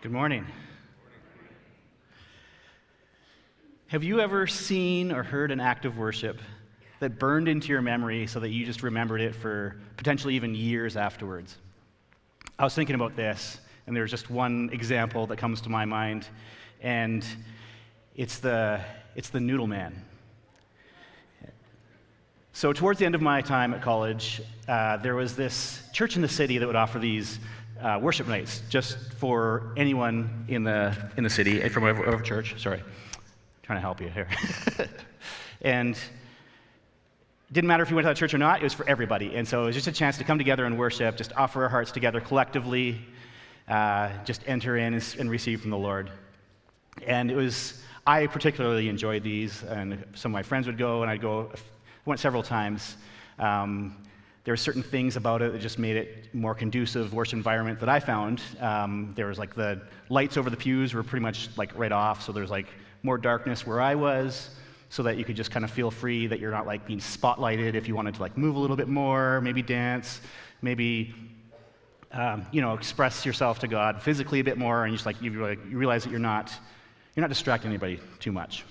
Good morning. Have you ever seen or heard an act of worship that burned into your memory so that you just remembered it for potentially even years afterwards? I was thinking about this, and there's just one example that comes to my mind, and it's the Noodle Man. So towards the end of my time at college, there was this church in the city that would offer these worship nights just for anyone in the city from whatever church. Sorry, trying to help you here. And it didn't matter if you went to that church or not; it was for everybody. And so it was just a chance to come together and worship, just offer our hearts together collectively, just enter in and receive from the Lord. And I particularly enjoyed these, and some of my friends would go, and I went several times. There were certain things about it that just made it more conducive worship environment that I found. There was like the lights over the pews were pretty much like right off, so there's like more darkness where I was, so that you could just kind of feel free that you're not like being spotlighted if you wanted to like move a little bit more, maybe dance, maybe express yourself to God physically a bit more, and you realize that you're not distracting anybody too much.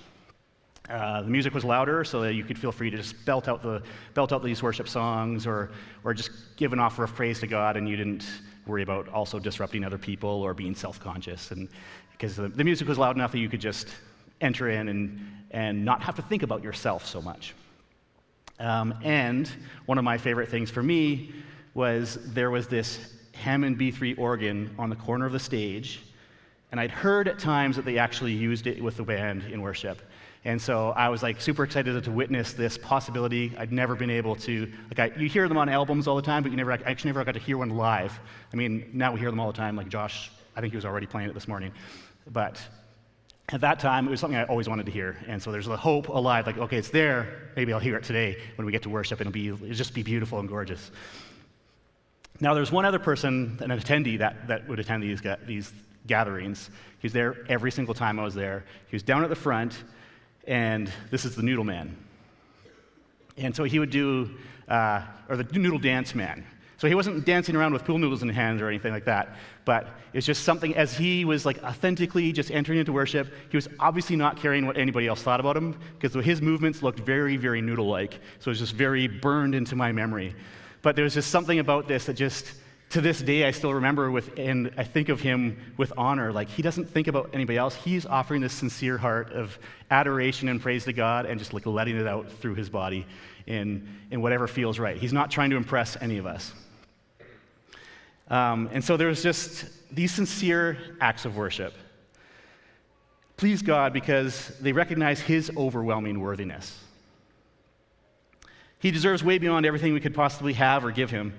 The music was louder, so that you could feel free to just belt out these worship songs, or just give an offer of praise to God, and you didn't worry about also disrupting other people or being self-conscious, and because the music was loud enough that you could just enter in and not have to think about yourself so much. And one of my favorite things for me was there was this Hammond B3 organ on the corner of the stage, and I'd heard at times that they actually used it with the band in worship. And so I was like super excited to witness this possibility. I'd never been able to, you hear them on albums all the time, but I actually never got to hear one live. I mean, now we hear them all the time, like Josh, I think he was already playing it this morning. But at that time, it was something I always wanted to hear. And so there's the hope alive, like, okay, it's there, maybe I'll hear it today when we get to worship, and it'll just be beautiful and gorgeous. Now there's one other person, an attendee that would attend these gatherings. He was there every single time I was there. He was down at the front, and this is the Noodle Man. And so he would do, or the Noodle Dance Man. So he wasn't dancing around with pool noodles in his hands or anything like that, but it's just something, as he was like authentically just entering into worship, he was obviously not caring what anybody else thought about him, because his movements looked very, very noodle-like, so it was just very burned into my memory. But there was just something about this that just, to this day, I still remember and I think of him with honor. Like, he doesn't think about anybody else. He's offering this sincere heart of adoration and praise to God, and just like letting it out through his body in whatever feels right. He's not trying to impress any of us. And so there's just these sincere acts of worship. Please God, because they recognize his overwhelming worthiness. He deserves way beyond everything we could possibly have or give him.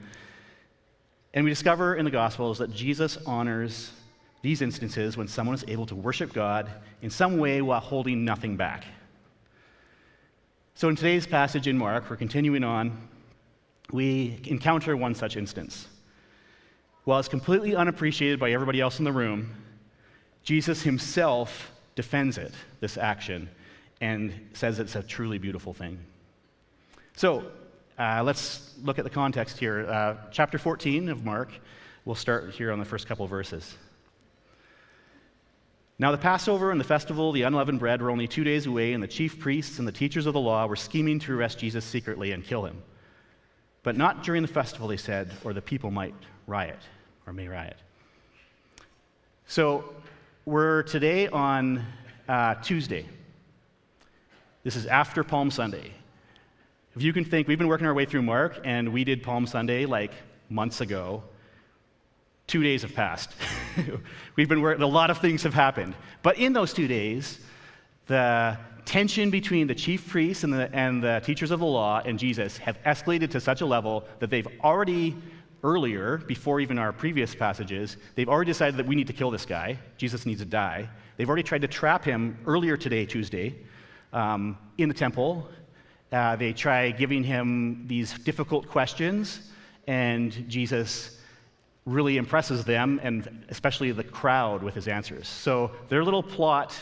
And we discover in the Gospels that Jesus honors these instances when someone is able to worship God in some way while holding nothing back. So in today's passage in Mark, we're continuing on, we encounter one such instance. While it's completely unappreciated by everybody else in the room, Jesus himself defends it, this action, and says it's a truly beautiful thing. So, let's look at the context here. Chapter 14 of Mark. We'll start here on the first couple verses. Now the Passover and the festival, the unleavened bread, were only 2 days away, and the chief priests and the teachers of the law were scheming to arrest Jesus secretly and kill him. But not during the festival, they said, or the people might riot, or may riot. So we're today on Tuesday. This is after Palm Sunday. If you can think, we've been working our way through Mark, and we did Palm Sunday like months ago. 2 days have passed. We've been working, a lot of things have happened. But in those 2 days, the tension between the chief priests and the teachers of the law and Jesus have escalated to such a level that they've already, earlier, before even our previous passages, they've already decided that we need to kill this guy. Jesus needs to die. They've already tried to trap him earlier today, Tuesday, in the temple. They try giving him these difficult questions, and Jesus really impresses them, and especially the crowd, with his answers. So their little plot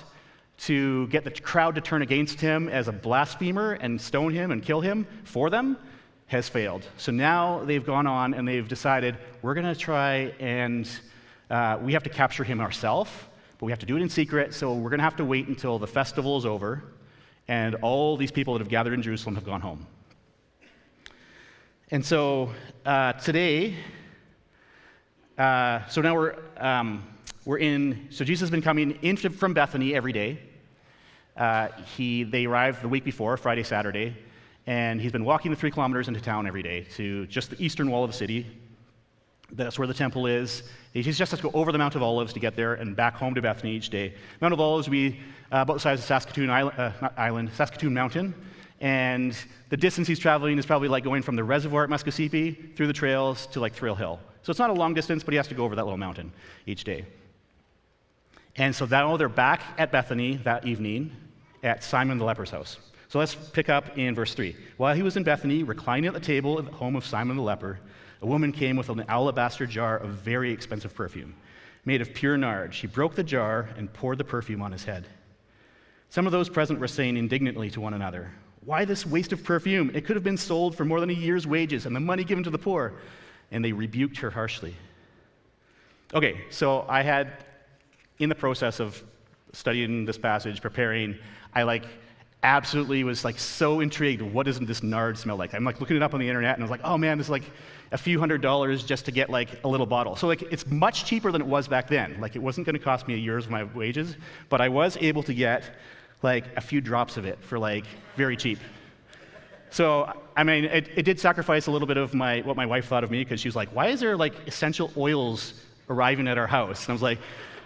to get the crowd to turn against him as a blasphemer and stone him and kill him for them has failed. So now they've gone on and they've decided, we're going to try and we have to capture him ourselves, but we have to do it in secret, so we're going to have to wait until the festival is over and all these people that have gathered in Jerusalem have gone home. And so today, so now so Jesus has been coming in from Bethany every day. They arrived the week before, Friday, Saturday, and he's been walking the 3 kilometers into town every day to just the eastern wall of the city. That's where the temple is. He just has to go over the Mount of Olives to get there and back home to Bethany each day. Mount of Olives would be about the size of Saskatoon Mountain. And the distance he's traveling is probably like going from the reservoir at Muskosipi through the trails to like Thrill Hill. So it's not a long distance, but he has to go over that little mountain each day. And so now they're back at Bethany that evening at Simon the leper's house. So let's pick up in verse 3. While he was in Bethany, reclining at the table at the home of Simon the leper, a woman came with an alabaster jar of very expensive perfume, made of pure nard. She broke the jar and poured the perfume on his head. Some of those present were saying indignantly to one another, "Why this waste of perfume? It could have been sold for more than a year's wages and the money given to the poor." And they rebuked her harshly. Okay, so I had, in the process of studying this passage, preparing, I absolutely was so intrigued. What does this nard smell like? I'm looking it up on the internet, and I was like, oh man, this is a few $100s just to get a little bottle. So it's much cheaper than it was back then. It wasn't going to cost me a year's of my wages, but I was able to get a few drops of it for very cheap. So I mean, it did sacrifice a little bit of what my wife thought of me, because she was like, why is there essential oils arriving at our house? And I was like,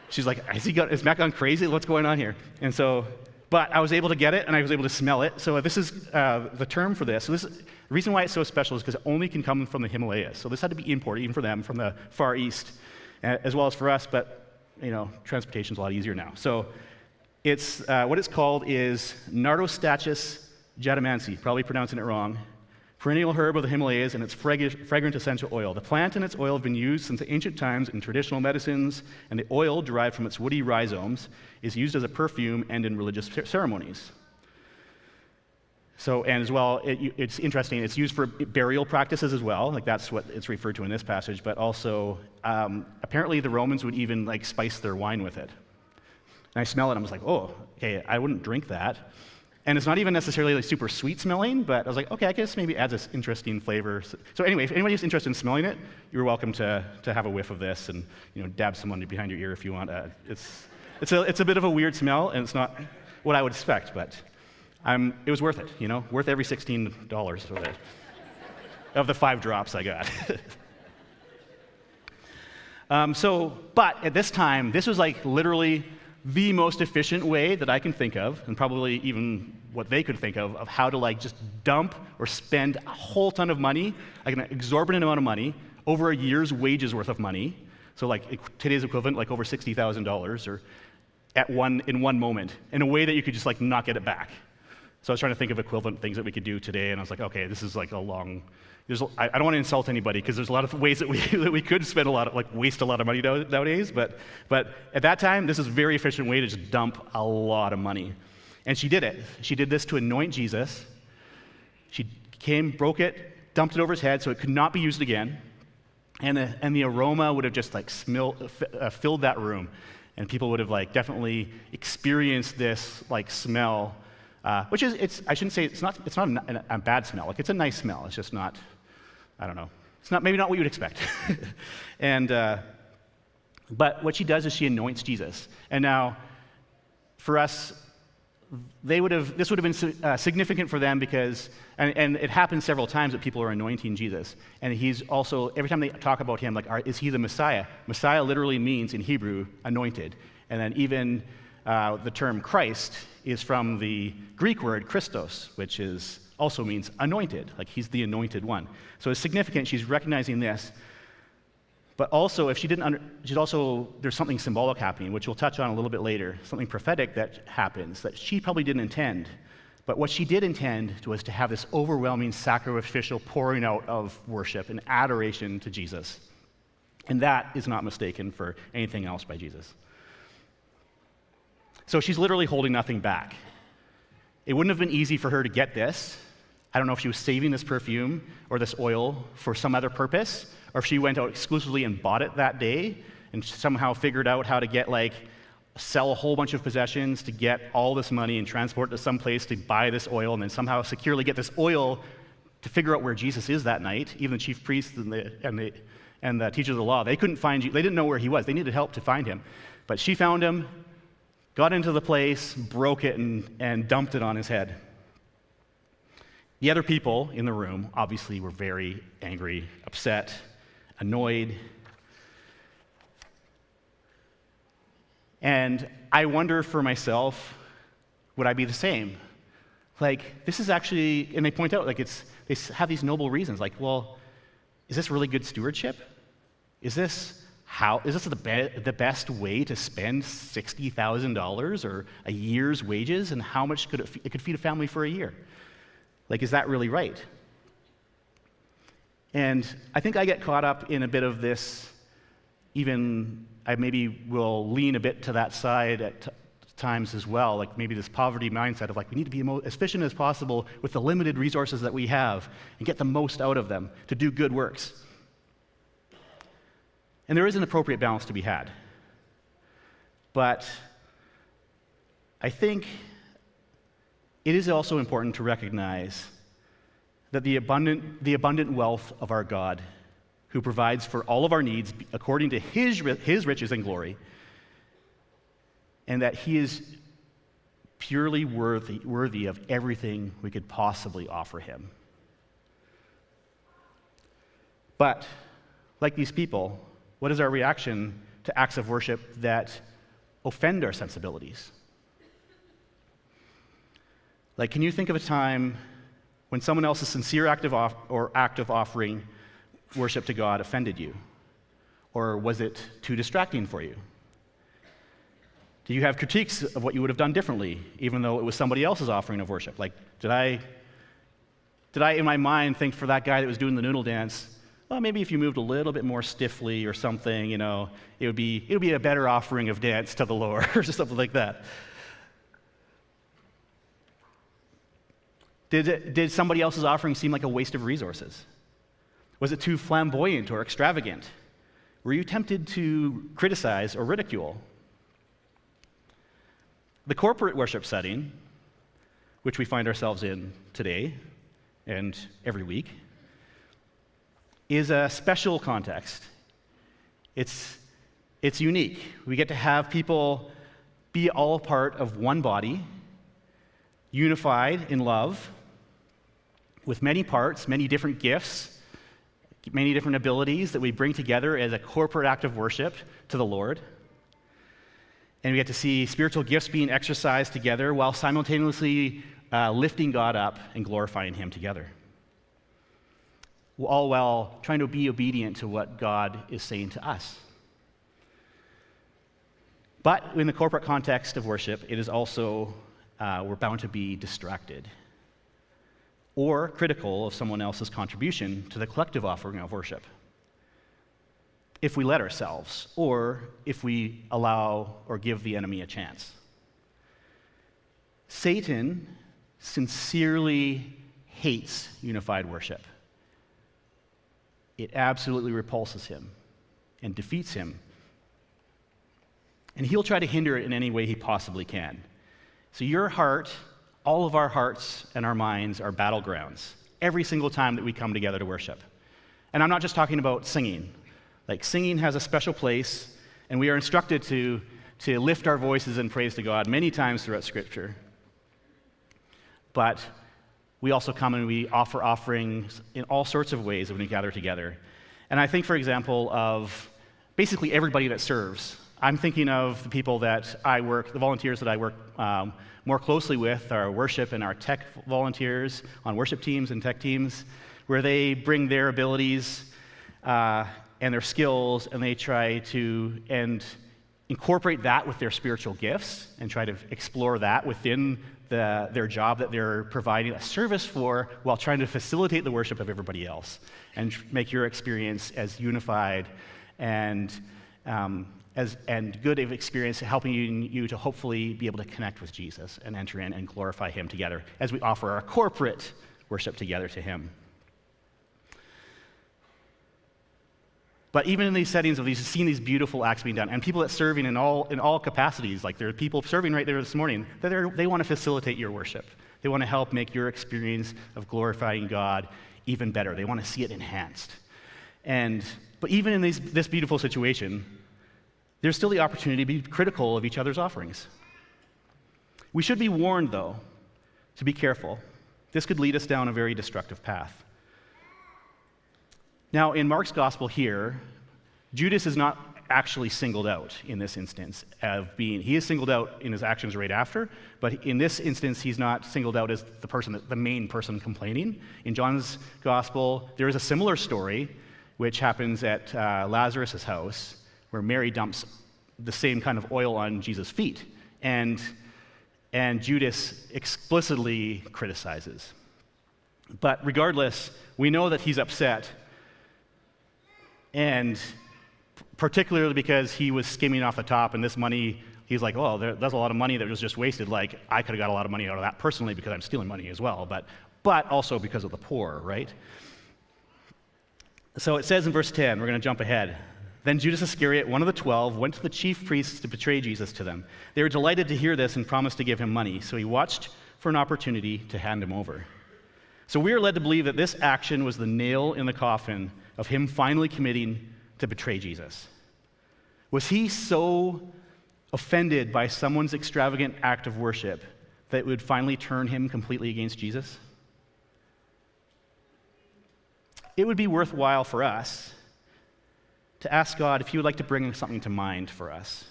she's like, is Matt gone crazy? What's going on here? And so, but I was able to get it, and I was able to smell it. So this is the term for this. So the reason why it's so special is because it only can come from the Himalayas. So this had to be imported, even for them, from the Far East, as well as for us. But transportation's a lot easier now. So it's what it's called is Nardostachys jatamansi, probably pronouncing it wrong. Perennial herb of the Himalayas, and its fragrant essential oil. The plant and its oil have been used since ancient times in traditional medicines, and the oil, derived from its woody rhizomes, is used as a perfume and in religious ceremonies. So, and as well, it's interesting, it's used for burial practices as well, that's what it's referred to in this passage, but also, apparently the Romans would even spice their wine with it. And I smell it, and I was like, oh, okay, I wouldn't drink that. And it's not even necessarily super sweet smelling, but I was like, okay, I guess maybe it adds this interesting flavor. So anyway, if anybody's interested in smelling it, you're welcome to have a whiff of this and dab someone behind your ear if you want. It's a bit of a weird smell, and it's not what I would expect, but it was worth it. Worth every $16 of the 5 drops I got. But at this time, this was literally the most efficient way that I can think of, and probably even what they could think of how to just dump or spend a whole ton of money, an exorbitant amount of money, over a year's wages worth of money. So today's equivalent, over $60,000, or in one moment, in a way that you could just not get it back. So I was trying to think of equivalent things that we could do today, and I was like, okay, this is a long. I don't want to insult anybody, because there's a lot of ways that we could spend waste a lot of money nowadays, but at that time, this is a very efficient way to just dump a lot of money. And she did it. She did this to anoint Jesus. She came, broke it, dumped it over his head so it could not be used again, and the aroma would have just filled that room, and people would have definitely experienced this smell, which is, I shouldn't say it's not a bad smell. It's a nice smell. It's just not, I don't know. It's maybe not what you would expect. But what she does is she anoints Jesus. And now, for us, this would have been significant for them because, and it happens several times that people are anointing Jesus. And he's also, every time they talk about him, is he the Messiah? Messiah literally means, in Hebrew, anointed. And then even the term Christ is from the Greek word Christos, which also means anointed, he's the anointed one. So it's significant, she's recognizing this. But also, if she didn't, there's something symbolic happening, which we'll touch on a little bit later, something prophetic that happens that she probably didn't intend. But what she did intend was to have this overwhelming sacrificial pouring out of worship and adoration to Jesus. And that is not mistaken for anything else by Jesus. So she's literally holding nothing back. It wouldn't have been easy for her to get this. I don't know if she was saving this perfume or this oil for some other purpose, or if she went out exclusively and bought it that day. and somehow figured out how to get sell a whole bunch of possessions to get all this money and transport it to some place to buy this oil, and then somehow securely get this oil to figure out where Jesus is that night. Even the chief priests and the teachers of the law, they couldn't find you. They didn't know where he was. They needed help to find him. But she found him, got into the place, broke it, and dumped it on his head. The other people in the room obviously were very angry, upset, annoyed. And I wonder for myself, would I be the same? This is actually, and they point out, they have these noble reasons, well, is this really good stewardship? Is this the best way to spend $60,000 or a year's wages, and how much could it could feed a family for a year? Is that really right? And I think I get caught up in a bit of this, even I maybe will lean a bit to that side at times as well, maybe this poverty mindset of we need to be as efficient as possible with the limited resources that we have and get the most out of them to do good works. And there is an appropriate balance to be had. But I think it is also important to recognize that the abundant wealth of our God, who provides for all of our needs according to his riches and glory, and that he is purely worthy of everything we could possibly offer him. But, like these people, what is our reaction to acts of worship that offend our sensibilities? Can you think of a time when someone else's sincere act of offering worship to God offended you? Or was it too distracting for you? Do you have critiques of what you would have done differently, even though it was somebody else's offering of worship? Did I in my mind think for that guy that was doing the noodle dance, well, maybe if you moved a little bit more stiffly or something, it would be a better offering of dance to the Lord, or something like that. Did somebody else's offering seem like a waste of resources? Was it too flamboyant or extravagant? Were you tempted to criticize or ridicule? The corporate worship setting, which we find ourselves in today and every week, is a special context. It's unique. We get to have people be all part of one body, unified in love, with many parts, many different gifts, many different abilities that we bring together as a corporate act of worship to the Lord. And we get to see spiritual gifts being exercised together while simultaneously lifting God up and glorifying him together. All while trying to be obedient to what God is saying to us. But in the corporate context of worship, it is also, we're bound to be distracted or critical of someone else's contribution to the collective offering of worship, if we let ourselves, or if we allow or give the enemy a chance. Satan sincerely hates unified worship. It absolutely repulses him and defeats him. And he'll try to hinder it in any way he possibly can. So your heart, all of our hearts and our minds are battlegrounds every single time that we come together to worship. And I'm not just talking about singing. Singing has a special place, and we are instructed to lift our voices in praise to God many times throughout Scripture. But we also come and we offer offerings in all sorts of ways when we gather together. And I think, for example, of basically everybody that serves. I'm thinking of the people that the volunteers that I work more closely with, our worship and our tech volunteers on worship teams and tech teams, where they bring their abilities and their skills, and they try to incorporate that with their spiritual gifts and try to explore that within their job that they're providing a service for, while trying to facilitate the worship of everybody else and make your experience as unified and good of experience, helping you to hopefully be able to connect with Jesus and enter in and glorify him together as we offer our corporate worship together to him. But even in these settings of these, seeing these beautiful acts being done, and people that serving in all capacities, like there are people serving right there this morning, they want to facilitate your worship. They want to help make your experience of glorifying God even better. They want to see it enhanced. But even in this beautiful situation, there's still the opportunity to be critical of each other's offerings. We should be warned, though, to be careful. This could lead us down a very destructive path. Now, in Mark's gospel here, Judas is not actually singled out in this instance he is singled out in his actions right after, but in this instance, he's not singled out as the main person complaining. In John's gospel, there is a similar story which happens at Lazarus' house, where Mary dumps the same kind of oil on Jesus' feet, and Judas explicitly criticizes. But regardless, we know that he's upset, and particularly because he was skimming off the top, and this money, he's like, oh, there's a lot of money that was just wasted. Like, I could have got a lot of money out of that personally because I'm stealing money as well, but also because of the poor, right? So it says in verse 10, we're going to jump ahead. Then Judas Iscariot, one of the 12, went to the chief priests to betray Jesus to them. They were delighted to hear this and promised to give him money, so he watched for an opportunity to hand him over. So we are led to believe that this action was the nail in the coffin of him finally committing to betray Jesus. Was he so offended by someone's extravagant act of worship that it would finally turn him completely against Jesus? It would be worthwhile for us to ask God if he would like to bring something to mind for us,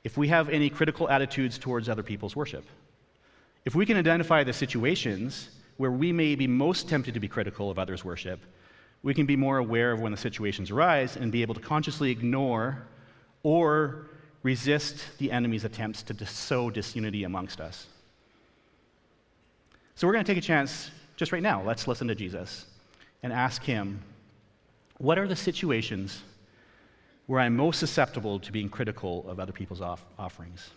if we have any critical attitudes towards other people's worship. If we can identify the situations where we may be most tempted to be critical of others' worship, we can be more aware of when the situations arise and be able to consciously ignore or resist the enemy's attempts to sow disunity amongst us. So we're going to take a chance just right now. Let's listen to Jesus and ask him, what are the situations where I'm most susceptible to being critical of other people's offerings?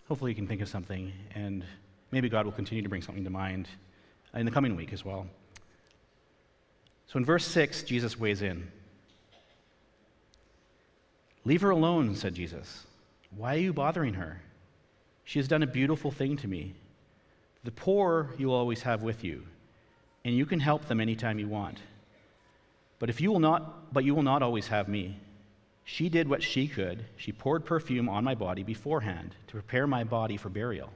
Hopefully you can think of something, and maybe God will continue to bring something to mind in the coming week as well. So in verse 6, Jesus weighs in. "Leave her alone," said Jesus. "Why are you bothering her? She has done a beautiful thing to me. The poor you will always have with you, and you can help them anytime you want. But you will not always have me. She did what she could. She poured perfume on my body beforehand to prepare my body for burial.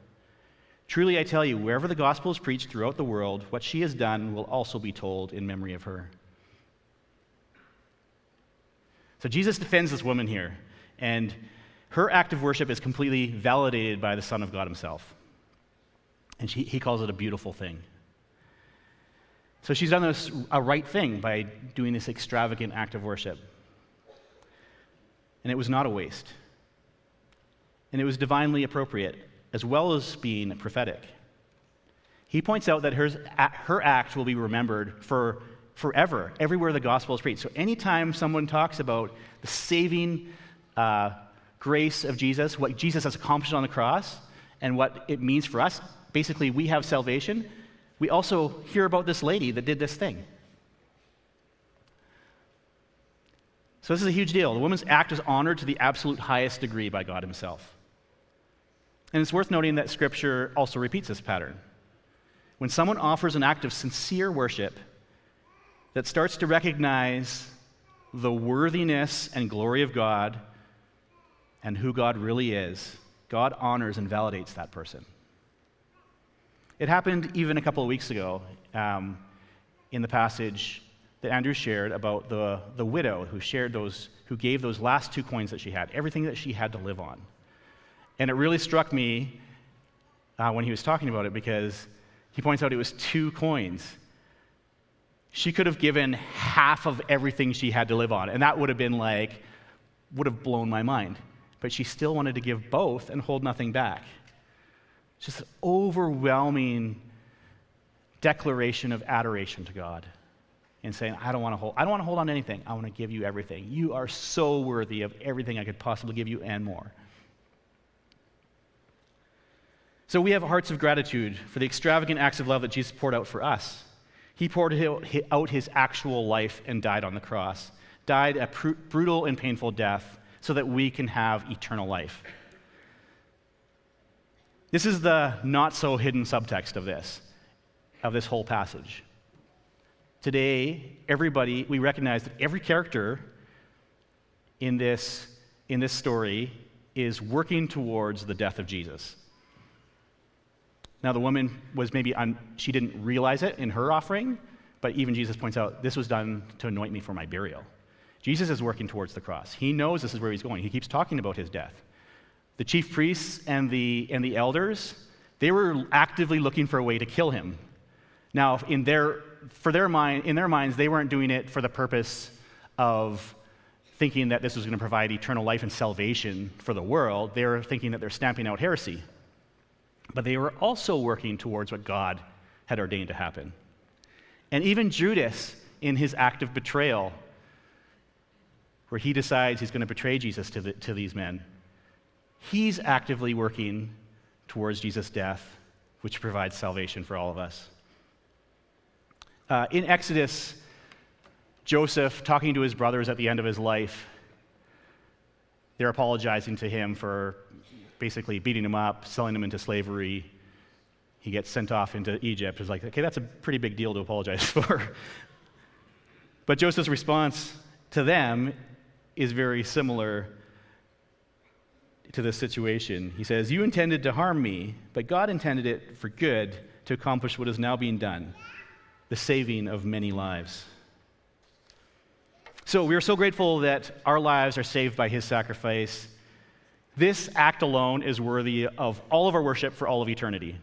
Truly I tell you, wherever the gospel is preached throughout the world, what she has done will also be told in memory of her." So Jesus defends this woman here, and her act of worship is completely validated by the Son of God himself. And he calls it a beautiful thing. So she's done a right thing by doing this extravagant act of worship. And it was not a waste. And it was divinely appropriate, as well as being prophetic. He points out that her act will be remembered forever, everywhere the gospel is preached. So anytime someone talks about the saving grace of Jesus, what Jesus has accomplished on the cross, and what it means for us, basically we have salvation, we also hear about this lady that did this thing. So this is a huge deal. The woman's act is honored to the absolute highest degree by God himself. And it's worth noting that Scripture also repeats this pattern. When someone offers an act of sincere worship that starts to recognize the worthiness and glory of God and who God really is, God honors and validates that person. It happened even a couple of weeks ago in the passage that Andrew shared about the widow who gave those last 2 coins that she had, everything that she had to live on. And it really struck me when he was talking about it, because he points out it was 2 coins. She could have given half of everything she had to live on, and that would have blown my mind. But she still wanted to give both and hold nothing back. Just an overwhelming declaration of adoration to God, and saying, I don't want to hold on to anything. I want to give you everything. You are so worthy of everything I could possibly give you and more. So we have hearts of gratitude for the extravagant acts of love that Jesus poured out for us. He poured out his actual life and died on the cross, died a brutal and painful death so that we can have eternal life. This is the not-so-hidden subtext of this whole passage. Today, we recognize that every character in this story is working towards the death of Jesus. Now, the woman was she didn't realize it in her offering, but even Jesus points out, this was done to anoint me for my burial. Jesus is working towards the cross. He knows this is where he's going. He keeps talking about his death. The chief priests and the elders, they were actively looking for a way to kill him. Now, in their minds, they weren't doing it for the purpose of thinking that this was going to provide eternal life and salvation for the world. They were thinking that they're stamping out heresy. But they were also working towards what God had ordained to happen. And even Judas, in his act of betrayal, where he decides he's going to betray Jesus to these men, he's actively working towards Jesus' death, which provides salvation for all of us. In Exodus, Joseph, talking to his brothers at the end of his life, they're apologizing to him for basically beating him up, selling him into slavery. He gets sent off into Egypt. It's like, okay, that's a pretty big deal to apologize for. But Joseph's response to them is very similar to this situation. He says, you intended to harm me, but God intended it for good to accomplish what is now being done, the saving of many lives. So we are so grateful that our lives are saved by his sacrifice. This act alone is worthy of all of our worship for all of eternity.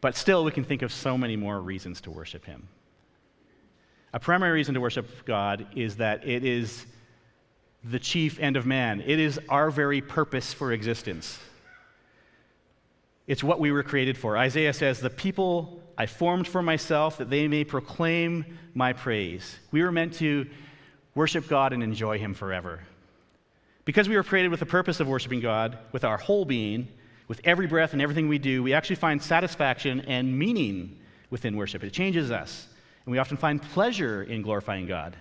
But still, we can think of so many more reasons to worship him. A primary reason to worship God is that it is the chief end of man. It is our very purpose for existence. It's what we were created for. Isaiah says, the people I formed for myself, that they may proclaim my praise. We were meant to worship God and enjoy him forever. Because we were created with the purpose of worshiping God with our whole being, with every breath and everything we do, we actually find satisfaction and meaning within worship. It changes us, and we often find pleasure in glorifying God.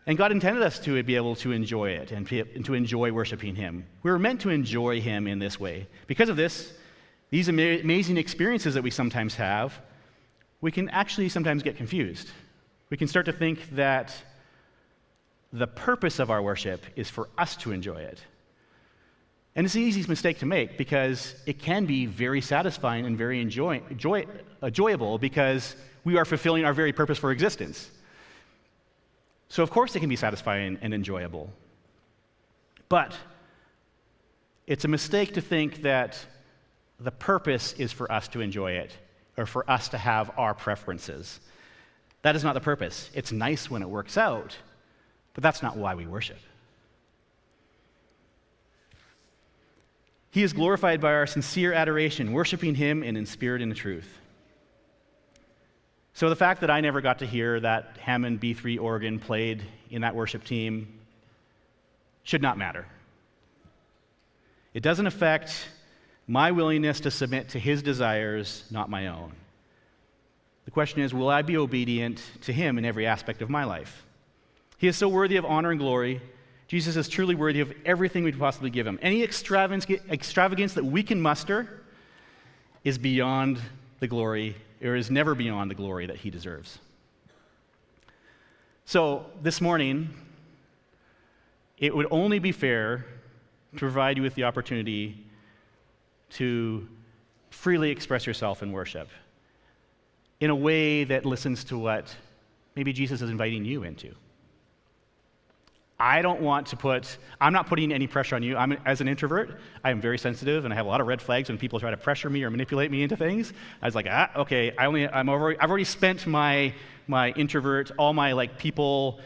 And God intended us to be able to enjoy it and to enjoy worshiping him. We were meant to enjoy him in this way. Because of this, these amazing experiences that we sometimes have, we can actually sometimes get confused. We can start to think that the purpose of our worship is for us to enjoy it. And it's the easiest mistake to make, because it can be very satisfying and very enjoyable, because we are fulfilling our very purpose for existence. So of course it can be satisfying and enjoyable. But it's a mistake to think that the purpose is for us to enjoy it, or for us to have our preferences. That is not the purpose. It's nice when it works out, but that's not why we worship. He is glorified by our sincere adoration, worshiping him in spirit and in truth. So the fact that I never got to hear that Hammond B3 organ played in that worship team should not matter. It doesn't affect my willingness to submit to his desires, not my own. The question is, will I be obedient to him in every aspect of my life? He is so worthy of honor and glory. Jesus is truly worthy of everything we could possibly give him. Any extravagance that we can muster is beyond the glory, or is never beyond the glory that he deserves. So this morning, it would only be fair to provide you with the opportunity to freely express yourself in worship in a way that listens to what maybe Jesus is inviting you into. I'm not putting any pressure on you. As an introvert, I am very sensitive, and I have a lot of red flags when people try to pressure me or manipulate me into things. I was like, okay, I've already spent my introvert, all my like people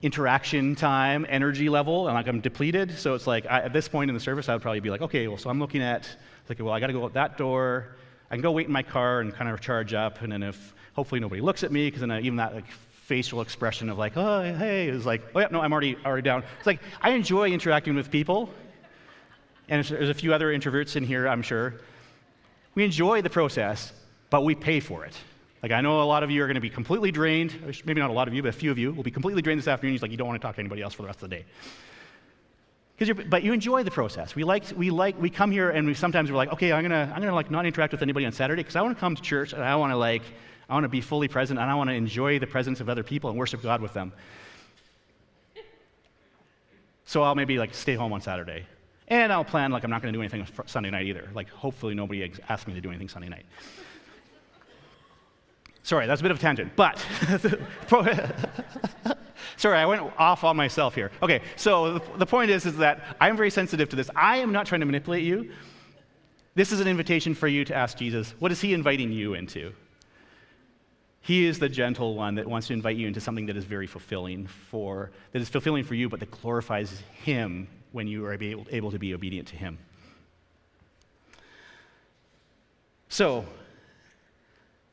interaction time, energy level, and like I'm depleted. So it's like at this point in the service, I would probably be like, okay, well, so I'm looking at like, well, I got to go out that door. I can go wait in my car and kind of charge up, and then if hopefully nobody looks at me, because then even that like facial expression of like, oh, hey, is like, oh yeah, no, I'm already down. It's like, I enjoy interacting with people, and there's a few other introverts in here, I'm sure. We enjoy the process, but we pay for it. Like, I know a lot of you are going to be completely drained, maybe not a lot of you, but a few of you will be completely drained this afternoon. It's like, you don't want to talk to anybody else for the rest of the day. But you enjoy the process. We come here and sometimes we're like, okay, I'm gonna like not interact with anybody on Saturday because I want to come to church and I want to be fully present, and I want to enjoy the presence of other people and worship God with them. So I'll maybe like stay home on Saturday. And I'll plan like I'm not going to do anything Sunday night either. Like hopefully nobody asks me to do anything Sunday night. Sorry, that's a bit of a tangent, but sorry, I went off on myself here. Okay, so the point is that I'm very sensitive to this. I am not trying to manipulate you. This is an invitation for you to ask Jesus, what is he inviting you into? He is the gentle one that wants to invite you into something that is very fulfilling for you, but that glorifies him when you are able to be obedient to him. So,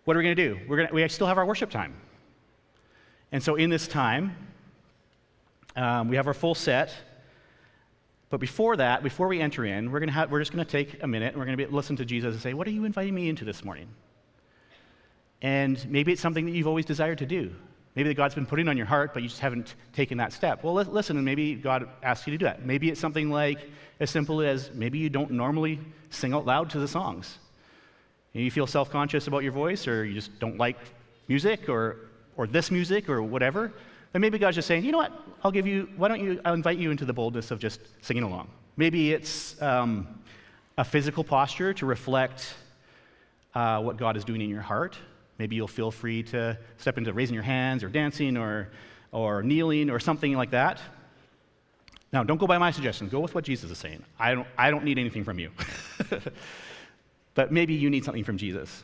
what are we going to do? We still have our worship time. And so in this time, we have our full set. But before we enter in, we're just going to take a minute and we're going to listen to Jesus and say, what are you inviting me into this morning? And maybe it's something that you've always desired to do. Maybe that God's been putting on your heart, but you just haven't taken that step. Well, listen, and maybe God asks you to do that. Maybe it's something like as simple as maybe you don't normally sing out loud to the songs. You feel self-conscious about your voice, or you just don't like music or this music or whatever. Then maybe God's just saying, you know what, I'll invite you into the boldness of just singing along. Maybe it's a physical posture to reflect what God is doing in your heart. Maybe you'll feel free to step into raising your hands or dancing or kneeling or something like that. Now, don't go by my suggestion. Go with what Jesus is saying. I don't need anything from you. But maybe you need something from Jesus.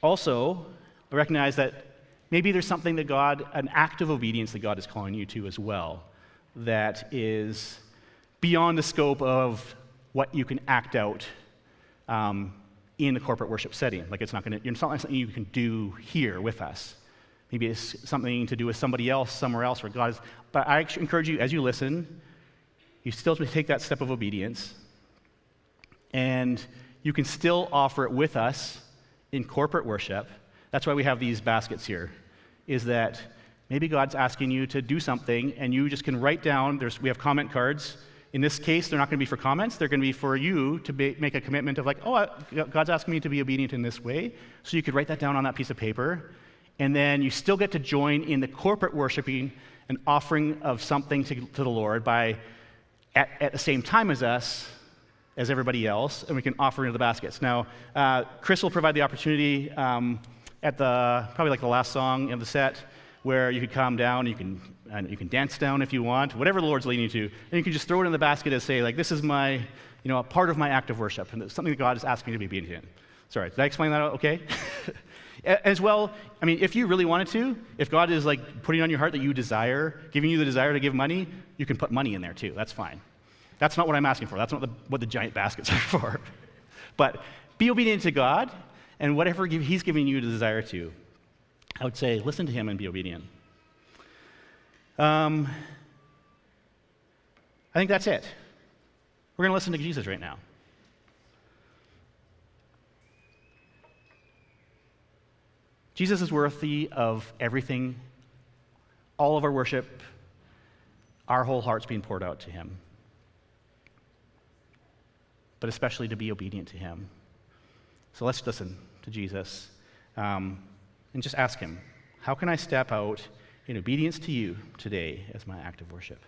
Also, recognize that maybe there's something an act of obedience that God is calling you to as well, that is beyond the scope of what you can act out in the corporate worship setting. Like it's not something you can do here with us. Maybe it's something to do with somebody else, somewhere else, where God is. But I actually encourage you, as you listen, you still take that step of obedience, and you can still offer it with us in corporate worship. That's why we have these baskets here, is that maybe God's asking you to do something, and you just can write down, we have comment cards. In this case, they're not going to be for comments. They're going to be for you to make a commitment of like, God's asking me to be obedient in this way. So you could write that down on that piece of paper, and then you still get to join in the corporate worshiping and offering of something to the Lord at the same time as us, as everybody else, and we can offer into the baskets. Now, Chris will provide the opportunity at probably like the last song of the set, where you could calm down, you can dance down if you want, whatever the Lord's leading you to, and you can just throw it in the basket and say, like, this is my, a part of my act of worship, and it's something that God is asking me to be obedient in. Sorry, did I explain that okay? As well, if you really wanted to, if God is like putting on your heart that you desire, giving you the desire to give money, you can put money in there too. That's fine. That's not what I'm asking for. That's not what the giant baskets are for. But be obedient to God, and whatever He's giving you the desire to, I would say listen to Him and be obedient. I think that's it. We're going to listen to Jesus right now. Jesus is worthy of everything, all of our worship, our whole hearts being poured out to Him, but especially to be obedient to Him. So let's listen to Jesus and just ask Him, how can I step out in obedience to you today as my act of worship?